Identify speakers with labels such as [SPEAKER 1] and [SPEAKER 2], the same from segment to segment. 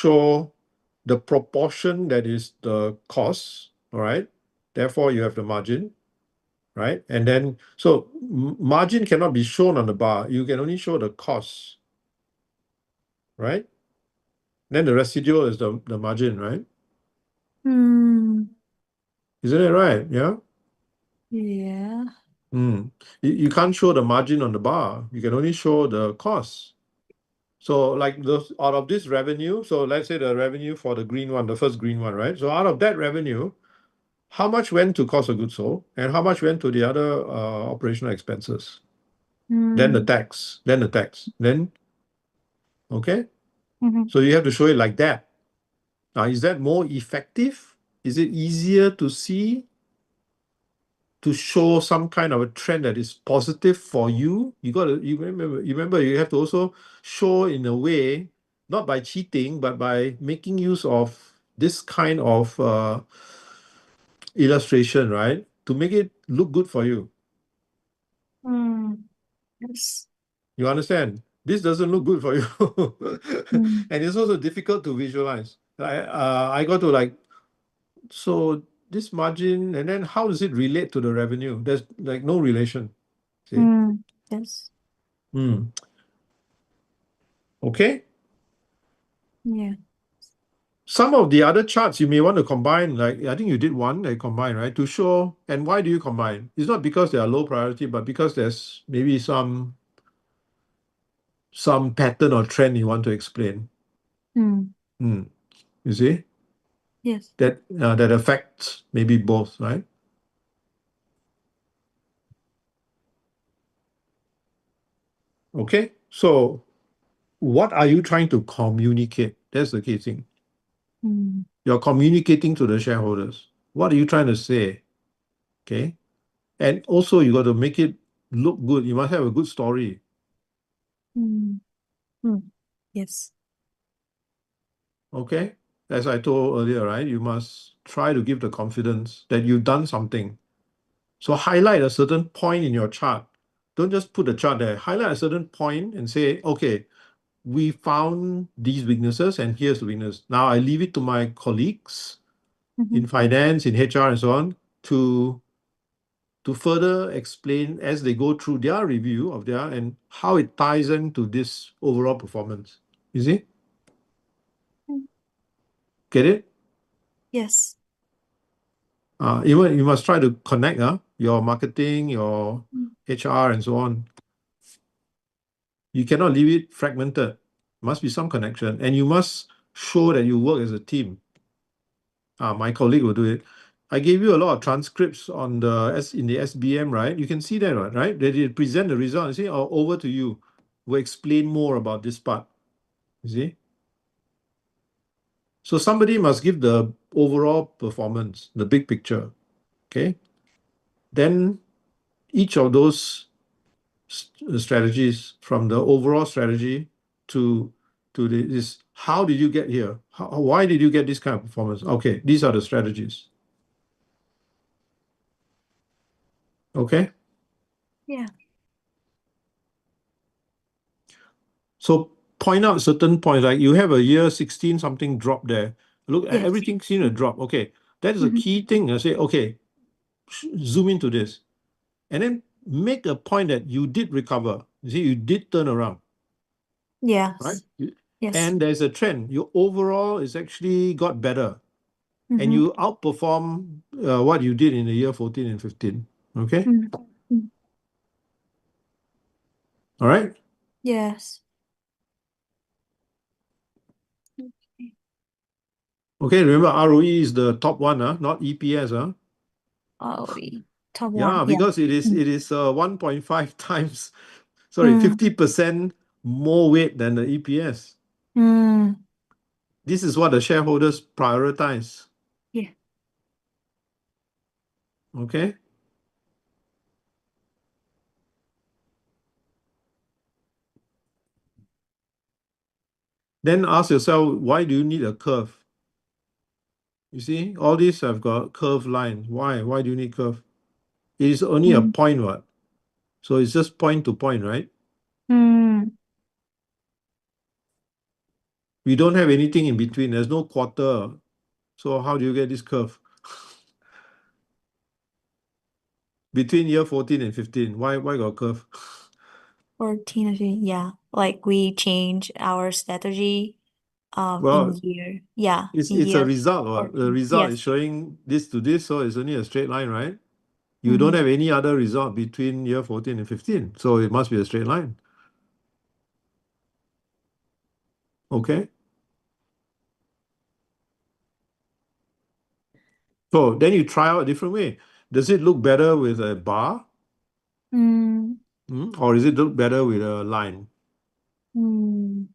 [SPEAKER 1] show the proportion that is the cost, all right? Therefore, you have the margin, right? And then, so margin cannot be shown on the bar. You can only show the cost, right? Then the residual is the margin, right? Isn't it right? Yeah?
[SPEAKER 2] Yeah.
[SPEAKER 1] You can't show the margin on the bar. You can only show the cost. So like those out of this revenue, so let's say the revenue for the green one, the first green one, right? So out of that revenue, how much went to cost of goods sold and how much went to the other operational expenses? Then the tax, then okay. So you have to show it like that. Now, is that more effective? Is it easier to see, to show some kind of a trend that is positive for you? You remember you have to also show in a way, not by cheating, but by making use of this kind of illustration, right? To make it look good for you.
[SPEAKER 2] Yes.
[SPEAKER 1] You understand? This doesn't look good for you. And it's also difficult to visualize. I got to like, so this margin, and then how does it relate to the revenue? There's like no relation. See?
[SPEAKER 2] Yes.
[SPEAKER 1] Okay.
[SPEAKER 2] Yeah.
[SPEAKER 1] Some of the other charts you may want to combine, like I think you did one that combine, right? To show, and why do you combine? It's not because they are low priority, but because there's maybe some pattern or trend you want to explain. You see?
[SPEAKER 2] Yes.
[SPEAKER 1] That affects maybe both, right? Okay. So what are you trying to communicate? That's the key thing. You're communicating to the shareholders. What are you trying to say? Okay. And also you got to make it look good. You must have a good story.
[SPEAKER 2] Yes.
[SPEAKER 1] Okay. As I told earlier, right? You must try to give the confidence that you've done something. So highlight a certain point in your chart. Don't just put the chart there. Highlight a certain point and say, okay, we found these weaknesses and here's the weakness. Now I leave it to my colleagues in finance, in HR and so on to further explain as they go through their review of their and how it ties into this overall performance. You see? Get it?
[SPEAKER 2] Yes.
[SPEAKER 1] Even you must try to connect your marketing, your HR and so on. You cannot leave it fragmented. Must be some connection. And you must show that you work as a team. My colleague will do it. I gave you a lot of transcripts on in the SBM, right? You can see that, right? They present the result and say, oh, over to you. We'll explain more about this part. You see? So somebody must give the overall performance, the big picture. Okay. Then each of those strategies, from the overall strategy to this, how did you get here? Why did you get this kind of performance? Okay, these are the strategies. Okay.
[SPEAKER 2] Yeah.
[SPEAKER 1] So point out certain points, like you have a year 16 something drop there. Look,
[SPEAKER 2] Yes.
[SPEAKER 1] everything seen a drop. Okay, that is a key thing. I say, okay, zoom into this, and then make a point that you did recover. You see, you did turn around, right?
[SPEAKER 2] Yes. Yes.
[SPEAKER 1] And there's a trend. Your overall is actually got better, and you outperform what you did in the year 14 and 15. Okay, all right.
[SPEAKER 2] Yes.
[SPEAKER 1] Okay, remember ROE is the top one, not EPS,
[SPEAKER 2] Top
[SPEAKER 1] Yeah,
[SPEAKER 2] one.
[SPEAKER 1] because it is 1.5 times, sorry, 50% more weight than the EPS. This is what the shareholders prioritize.
[SPEAKER 2] Yeah.
[SPEAKER 1] Okay. Then ask yourself, why do you need a curve? You see, all these have got curved lines. Why? Why do you need curve? It is only a point, what? So it's just point to point, right? We don't have anything in between. There's no quarter. So how do you get this curve? Between year 14 and 15, why got curve?
[SPEAKER 2] 14 or 15, yeah. Like we change our strategy in
[SPEAKER 1] Well,
[SPEAKER 2] year, yeah, in
[SPEAKER 1] it's a
[SPEAKER 2] year
[SPEAKER 1] result. The
[SPEAKER 2] 14.
[SPEAKER 1] result is
[SPEAKER 2] Yes.
[SPEAKER 1] showing this to this, so it's only a straight line, right? You don't
[SPEAKER 2] Mm-hmm.
[SPEAKER 1] have any other result between year 14 and 15, so it must be a straight line. Okay? So then you try out a different way. Does it look better with a bar?
[SPEAKER 2] Mm,
[SPEAKER 1] Or is it look better with a line?
[SPEAKER 2] mm,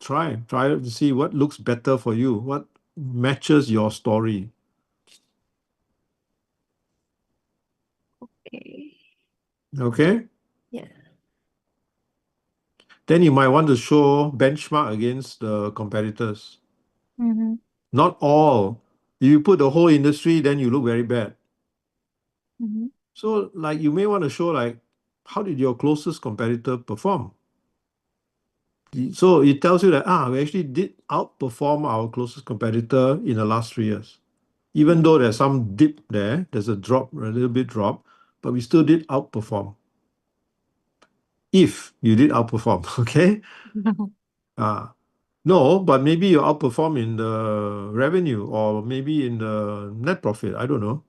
[SPEAKER 1] Try to see what looks better for you, what matches your story.
[SPEAKER 2] okay.
[SPEAKER 1] Okay?
[SPEAKER 2] Yeah.
[SPEAKER 1] Then you might want to show benchmark against the competitors.
[SPEAKER 2] Mm-hmm.
[SPEAKER 1] Not all. If you put the whole industry, then you look very bad.
[SPEAKER 2] Mm-hmm.
[SPEAKER 1] So, like, you may want to show, like, how did your closest competitor perform? So it tells you that, we actually did outperform our closest competitor in the last 3 years. Even though there's some dip there, there's a drop, a little bit drop, but we still did outperform. If you did outperform, okay? Uh, no, but maybe you outperform in the revenue or maybe in the net profit. I don't know.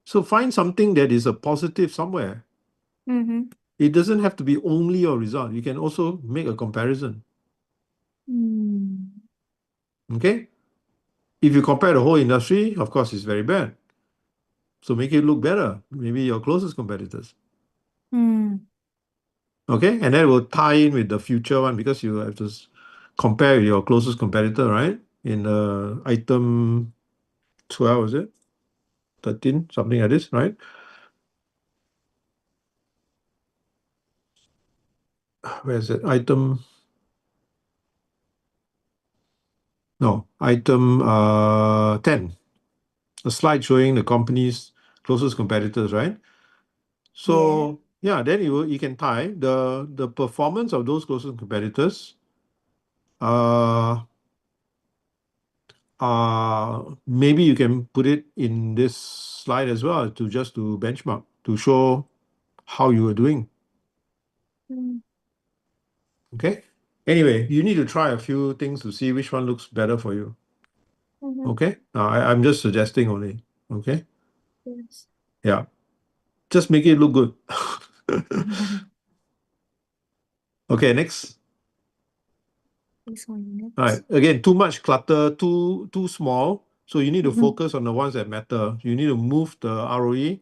[SPEAKER 1] So find something that is a positive somewhere.
[SPEAKER 2] Mm-hmm.
[SPEAKER 1] It doesn't have to be only your result. You can also make a comparison.
[SPEAKER 2] Mm,
[SPEAKER 1] Okay? If you compare the whole industry, of course, it's very bad. So make it look better. Maybe your closest competitors.
[SPEAKER 2] mm,
[SPEAKER 1] Okay? And that will tie in with the future one because you have to compare with your closest competitor, right? In item 12, is it? 13, something like this, right? Where is it? Item, no, item 10. A slide showing the company's closest competitors, right?
[SPEAKER 2] yeah.
[SPEAKER 1] So yeah, then you can tie the performance of those closest competitors. Uh, Maybe you can put it in this slide as well to just to benchmark to show how you are doing.
[SPEAKER 2] Mm,
[SPEAKER 1] Okay. Anyway, you need to try a few things to see which one looks better for you.
[SPEAKER 2] mm-hmm.
[SPEAKER 1] Okay. I'm just suggesting only. Okay.
[SPEAKER 2] Yes.
[SPEAKER 1] Yeah. Just make it look good. Okay. Next.
[SPEAKER 2] This one
[SPEAKER 1] All right.
[SPEAKER 2] next.
[SPEAKER 1] Again, too much clutter, too small. So you need to
[SPEAKER 2] Mm-hmm.
[SPEAKER 1] focus on the ones that matter. You need to move the ROE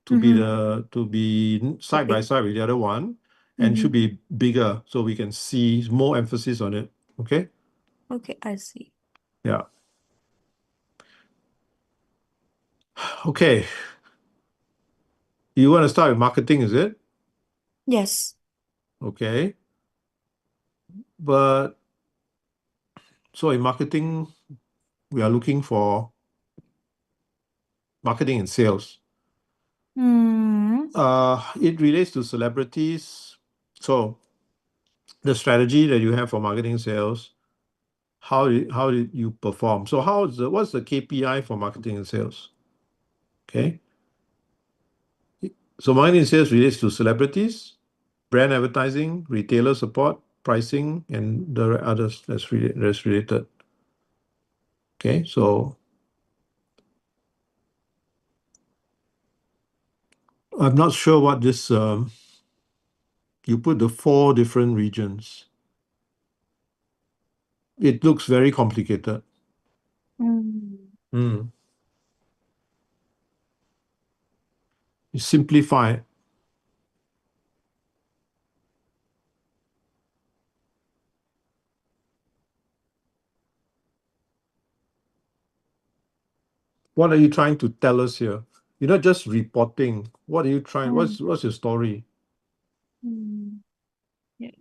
[SPEAKER 2] Mm-hmm.
[SPEAKER 1] to be
[SPEAKER 2] The
[SPEAKER 1] side by
[SPEAKER 2] big.
[SPEAKER 1] side with the other one, and
[SPEAKER 2] Mm-hmm.
[SPEAKER 1] should be bigger so we can see more emphasis on it. Okay.
[SPEAKER 2] Okay, I see.
[SPEAKER 1] Yeah. Okay. You want to start with marketing, is it?
[SPEAKER 2] Yes.
[SPEAKER 1] Okay. But so in marketing, we are looking for marketing and sales.
[SPEAKER 2] Mm,
[SPEAKER 1] It relates to celebrities. So the strategy that you have for marketing sales, how did you perform? So what's the KPI for marketing and sales? Okay. So marketing and sales relates to celebrities, brand advertising, retailer support, pricing, and the others that's related. Okay. So I'm not sure what this you put the 4 different regions. It looks very complicated.
[SPEAKER 2] mm,
[SPEAKER 1] Mm. You simplify it. What are you trying to tell us here? You're not just reporting. What are you trying?
[SPEAKER 2] mm,
[SPEAKER 1] What's your story?
[SPEAKER 2] mm. Yeah.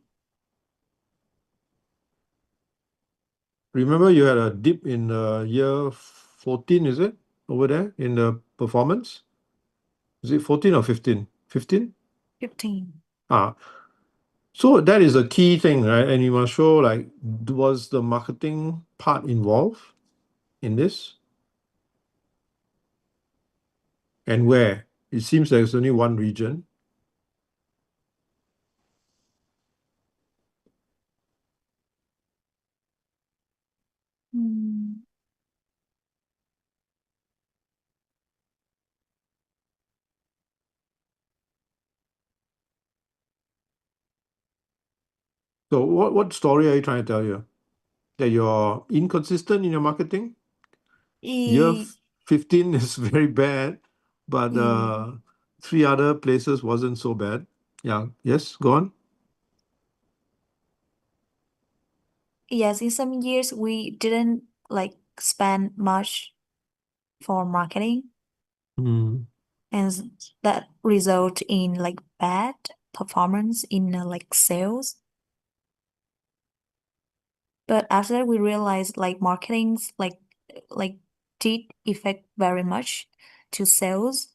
[SPEAKER 1] Remember, you had a dip in year 14, is it? Over there in the performance? Is it 14 or 15? 15?
[SPEAKER 2] 15.
[SPEAKER 1] Ah, So that is a key thing, right? And you must show like, was the marketing part involved in this, and where? It seems there's only one region.
[SPEAKER 2] Mm.
[SPEAKER 1] So what story are you trying to tell you? That you're inconsistent in your marketing? Year
[SPEAKER 2] E
[SPEAKER 1] 15 is very bad, but
[SPEAKER 2] e
[SPEAKER 1] three other places wasn't so bad. Yeah, yes, go on.
[SPEAKER 2] yes, in some years we didn't like spend much for marketing,
[SPEAKER 1] Mm.
[SPEAKER 2] and that result in like bad performance in like sales. But after we realized like marketing's like did affect very much to sales,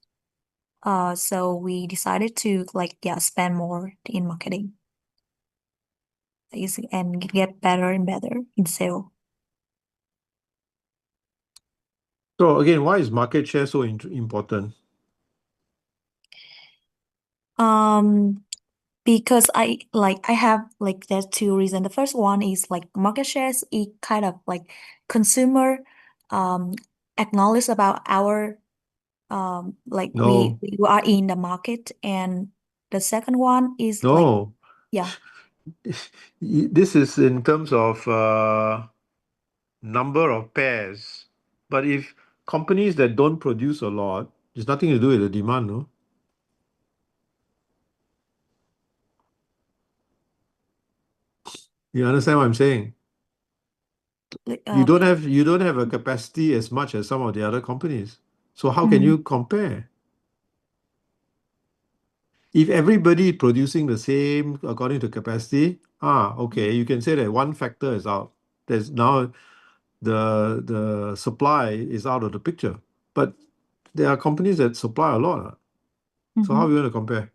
[SPEAKER 2] so we decided to like yeah spend more in marketing and get better and better in sale.
[SPEAKER 1] So again, why is market share so important?
[SPEAKER 2] Um, because I have like there's two reasons. The first one is like market shares. It kind of like consumer um acknowledge about our like
[SPEAKER 1] No,
[SPEAKER 2] we are in the market, and the second one is like
[SPEAKER 1] no.
[SPEAKER 2] yeah.
[SPEAKER 1] This is in terms of number of pairs. But if companies that don't produce a lot, it's nothing to do with the demand, no? You understand what I'm saying?
[SPEAKER 2] Like,
[SPEAKER 1] You don't have a capacity as much as some of the other companies. So how can
[SPEAKER 2] mm,
[SPEAKER 1] you compare? If everybody producing the same according to capacity, okay, you can say that one factor is out. There's now the supply is out of the picture. But there are companies that supply a lot. So how are
[SPEAKER 2] mhm.
[SPEAKER 1] we going to compare?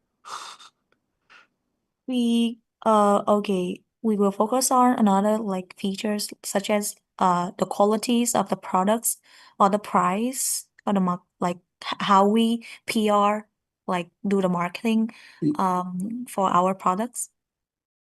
[SPEAKER 2] We okay, we will focus on another like features such as the qualities of the products or the price or the like how we PR like do the marketing for our products.